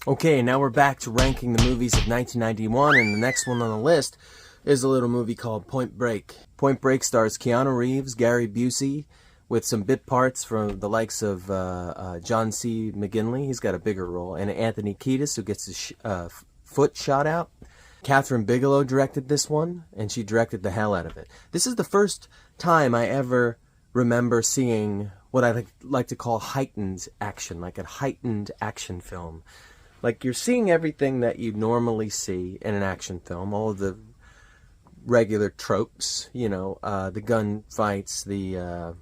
Okay, now we're back to ranking the movies of 1991, and the next one on the list is a little movie called Point Break. Point Break stars Keanu Reeves, Gary Busey, with some bit parts from the likes of John C. McGinley. He's got a bigger role, and Anthony Kiedis, who gets his foot shot out. Catherine Bigelow directed this one, and she directed the hell out of it. This is the first time I ever remember seeing what I like to call heightened action, like a heightened action film. Like, you're seeing everything that you normally see in an action film, all of the regular tropes, you know, the gun fights, the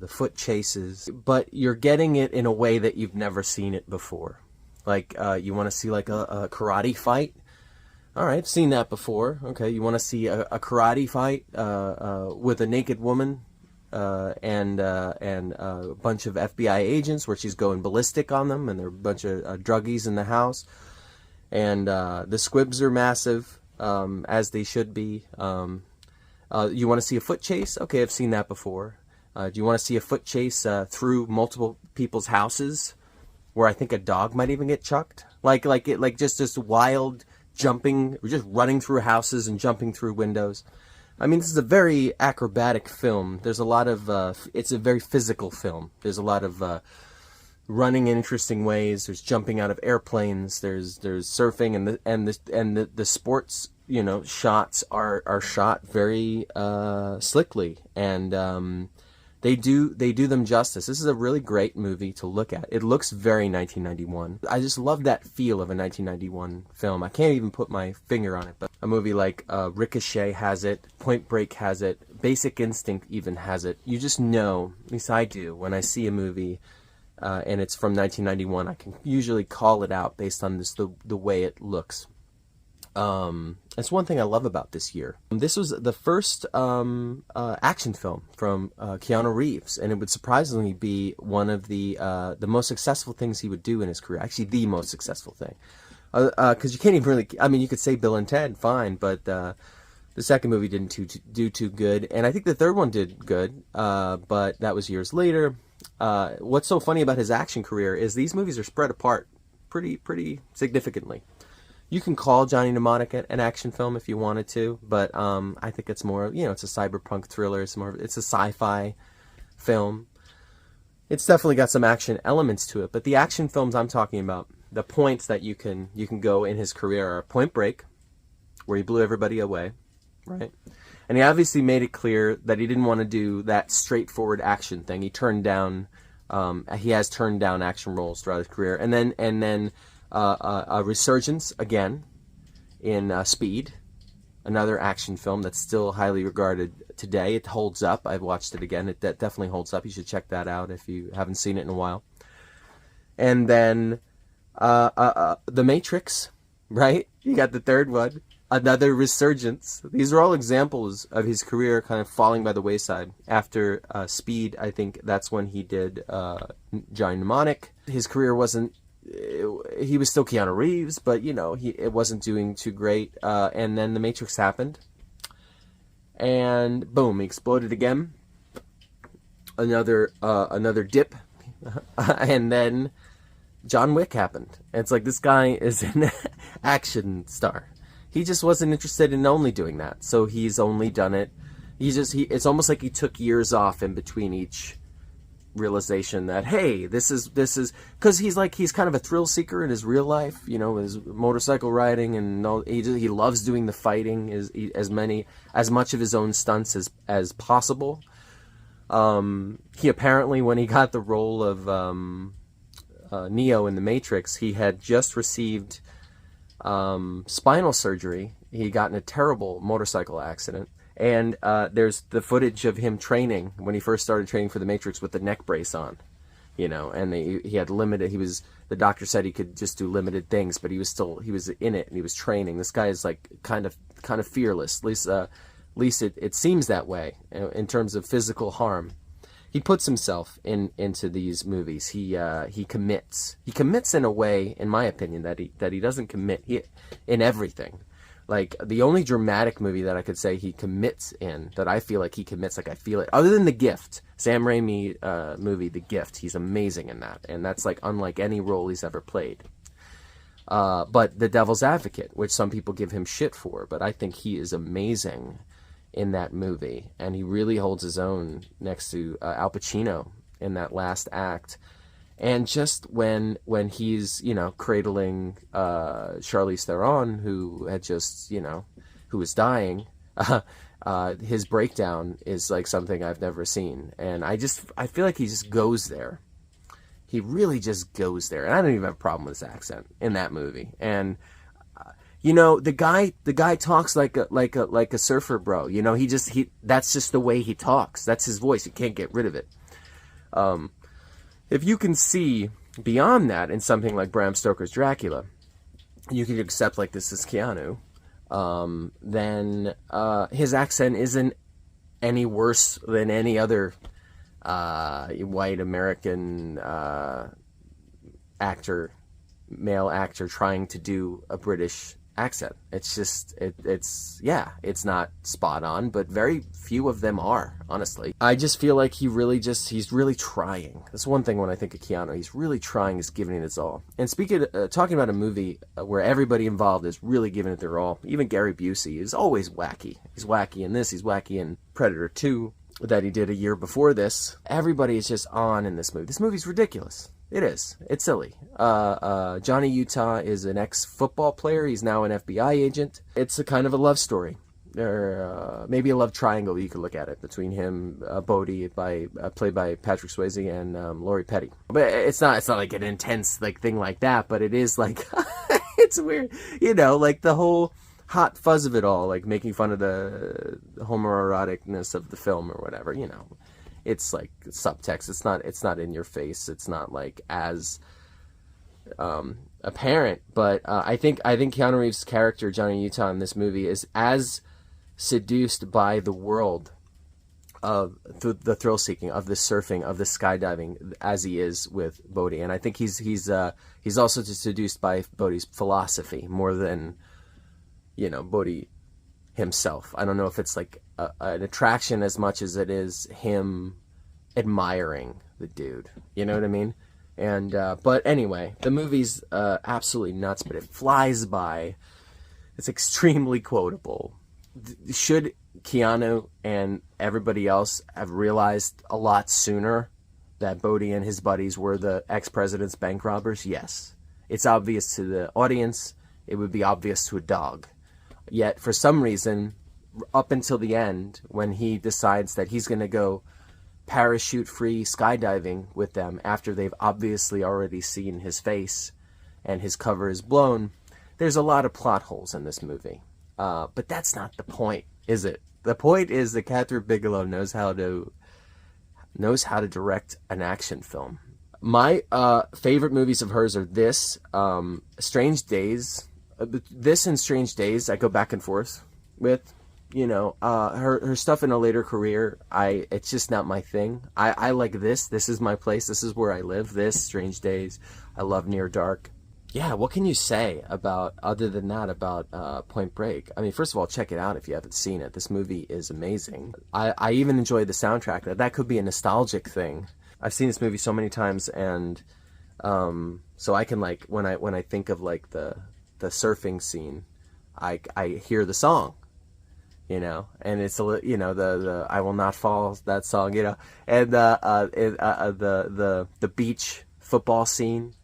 foot chases, but you're getting it in a way that you've never seen it before. Like, you want to see like a karate fight? All right, seen that before. Okay, you want to see a karate fight with a naked woman and a bunch of FBI agents where she's going ballistic on them, and there are a bunch of druggies in the house, and the squibs are massive, as they should be. You want to see a foot chase? Okay, I've seen that before. Do you want to see a foot chase through multiple people's houses, where I think a dog might even get chucked? Like just this wild jumping, just running through houses and jumping through windows. I mean, this is a very acrobatic film. There's a lot of, it's a very physical film. There's a lot of running in interesting ways. There's jumping out of airplanes. There's surfing, and the sports, you know, shots are shot very slickly, and they do them justice. This is a really great movie to look at. It looks very 1991. I just love that feel of a 1991 film. I can't even put my finger on it, but a movie like Ricochet has it, Point Break has it, Basic Instinct even has it. You just know, at least I do, when I see a movie and it's from 1991, I can usually call it out based on the way it looks. That's one thing I love about this year. This was the first action film from Keanu Reeves, and it would surprisingly be one of the most successful things he would do in his career. Actually, the most successful thing. Because you can't even really, I mean, you could say Bill and Ted, fine, but the second movie didn't do too good, and I think the third one did good, but that was years later. What's so funny about his action career is these movies are spread apart pretty significantly. You can call Johnny Mnemonic an action film if you wanted to, but I think it's more, you know, it's a cyberpunk thriller. It's a sci-fi film. It's definitely got some action elements to it, but the action films I'm talking about, the points that you can go in his career are Point Break, where he blew everybody away, right? And he obviously made it clear that he didn't want to do that straightforward action thing. He has turned down action roles throughout his career, and then a resurgence again in Speed, another action film that's still highly regarded today. It holds up. I've watched it again. It definitely holds up. You should check that out if you haven't seen it in a while. And then The Matrix, right? You got the third one, another resurgence. These are all examples of his career kind of falling by the wayside. After Speed, I think that's when he did Johnny Mnemonic. His career wasn't, he was still Keanu Reeves, but, you know, it wasn't doing too great. And then The Matrix happened, and boom, he exploded again. Another dip, and then John Wick happened. And it's like, this guy is an action star. He just wasn't interested in only doing that, so he's only done it. It's almost like he took years off in between each realization that, hey, this is because he's kind of a thrill seeker in his real life, you know, his motorcycle riding, and he loves doing the fighting, as much of his own stunts as possible. He apparently, when he got the role of Neo in The Matrix, he had just received spinal surgery. He got in a terrible motorcycle accident. And there's the footage of him training when he first started training for The Matrix with the neck brace on, you know, and he had limited, the doctor said he could just do limited things, but he was in it, and he was training. This guy is like kind of fearless, at least it seems that way in terms of physical harm. He puts himself into these movies. He commits in a way, in my opinion, that he doesn't commit in everything. Like, the only dramatic movie that I could say he commits in, that I feel like he commits, like I feel it, other than The Gift, Sam Raimi movie, The Gift, he's amazing in that. And that's like unlike any role he's ever played. But The Devil's Advocate, which some people give him shit for, but I think he is amazing in that movie. And he really holds his own next to Al Pacino in that last act. And just when he's, you know, cradling Charlize Theron, who had just, you know, who was dying, his breakdown is like something I've never seen. And I feel like he just goes there. He really just goes there. And I don't even have a problem with his accent in that movie. And you know, the guy talks like a surfer bro. You know, that's just the way he talks. That's his voice. You can't get rid of it. If you can see beyond that in something like Bram Stoker's Dracula, you can accept like this is Keanu, then his accent isn't any worse than any other white American male actor trying to do a British accent. It's just, it's not spot on, but very few of them are, honestly. I just feel like he's really trying. That's one thing when I think of Keanu, he's really trying, he's giving it his all. And talking about a movie where everybody involved is really giving it their all, even Gary Busey is always wacky. He's wacky in this, he's wacky in Predator 2 that he did a year before this. Everybody is just on in this movie. This movie's ridiculous. It is. It's silly. Johnny Utah is an ex-football player. He's now an FBI agent. It's a kind of a love story. Or maybe a love triangle, you could look at it, between him, Bodhi, played by Patrick Swayze, and Lori Petty. But it's not like an intense like thing like that, but it is like, it's weird. You know, like the whole hot fuzz of it all, like making fun of the homoeroticness of the film or whatever, you know. It's like subtext. It's not in your face. It's not like as apparent. But I think Keanu Reeves' character Johnny Utah in this movie is as seduced by the world of the thrill seeking, of the surfing, of the skydiving, as he is with Bodhi. And I think he's also seduced by Bodhi's philosophy more than, you know, Bodhi himself. I don't know if it's like an attraction as much as it is him admiring the dude. You know what I mean? And but anyway, the movie's absolutely nuts, but it flies by. It's extremely quotable. Should Keanu and everybody else have realized a lot sooner that Bodhi and his buddies were the ex-president's bank robbers? Yes. It's obvious to the audience. It would be obvious to a dog. Yet, for some reason, up until the end, when he decides that he's going to go parachute-free skydiving with them after they've obviously already seen his face and his cover is blown, there's a lot of plot holes in this movie. But that's not the point, is it? The point is that Kathryn Bigelow knows how to direct an action film. My favorite movies of hers are this, Strange Days. This and Strange Days I go back and forth with. You know, her stuff in a later career, it's just not my thing. I like this. This is my place. This is where I live. This, Strange Days. I love Near Dark. Yeah, what can you say other than that about Point Break? I mean, first of all, check it out if you haven't seen it. This movie is amazing. I even enjoy the soundtrack. That could be a nostalgic thing. I've seen this movie so many times, and so I can, like, when I think of like the surfing scene, I hear the song, you know, and it's you know, the I Will Not Fall, that song, you know, and the beach football scene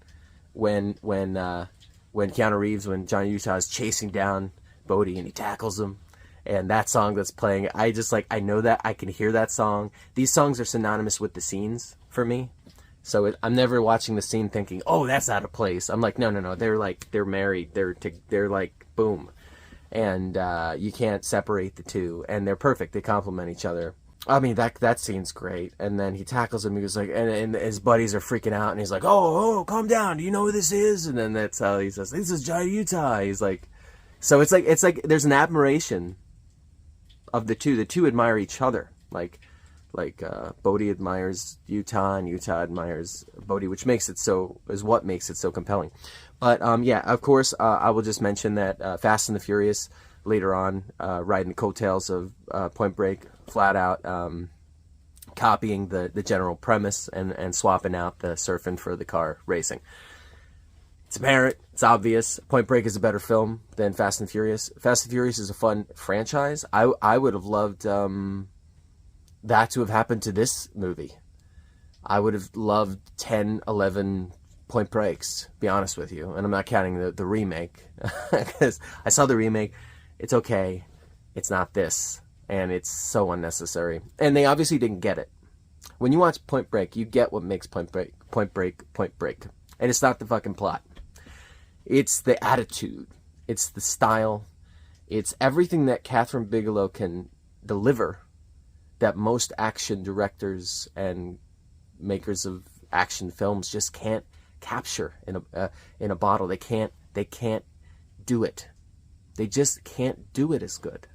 when Keanu Reeves, when Johnny Utah is chasing down Bodhi and he tackles him, and that song that's playing, I just, like, I know that I can hear that song. These songs are synonymous with the scenes for me. So I'm never watching the scene thinking, oh, that's out of place. I'm like, no. They're married. They're like, boom. And you can't separate the two. And they're perfect. They complement each other. I mean, that scene's great. And then he tackles him. He was like, and his buddies are freaking out. And he's like, oh, calm down. Do you know who this is? And then that's how he says, this is Johnny Utah. He's like, so it's like there's an admiration of the two. The two admire each other. Like Bodhi admires Utah, and Utah admires Bodhi, which is what makes it so compelling. But yeah, of course, I will just mention that Fast and the Furious later on, riding the coattails of Point Break, flat out copying the general premise and swapping out the surfing for the car racing. It's apparent, it's obvious. Point Break is a better film than Fast and Furious. Fast and Furious is a fun franchise. I would have loved that to have happened to this movie. I would have loved 10, 11 Point Breaks, be honest with you. And I'm not counting the remake, because I saw the remake. It's okay. It's not this. And it's so unnecessary. And they obviously didn't get it. When you watch Point Break, you get what makes Point Break. And it's not the fucking plot. It's the attitude. It's the style. It's everything that Catherine Bigelow can deliver that most action directors and makers of action films just can't capture in a bottle. They can't do it. They just can't do it as good.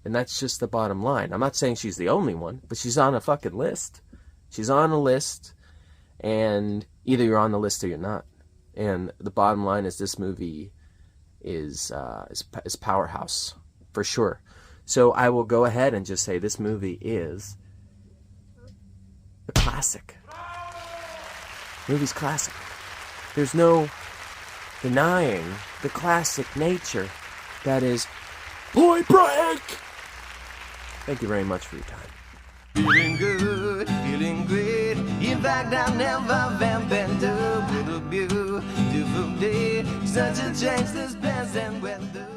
And that's just the bottom line. I'm not saying she's the only one, but she's on a fucking list. She's on a list, and either you're on the list or you're not. And the bottom line is this movie is powerhouse for sure. So I will go ahead and just say this movie is a classic. The movie's classic. There's no denying the classic nature that is Point Break. Thank you very much for your time. Feeling good, feeling great. In fact, I've never been to a beautiful day. Such a change this past and weather.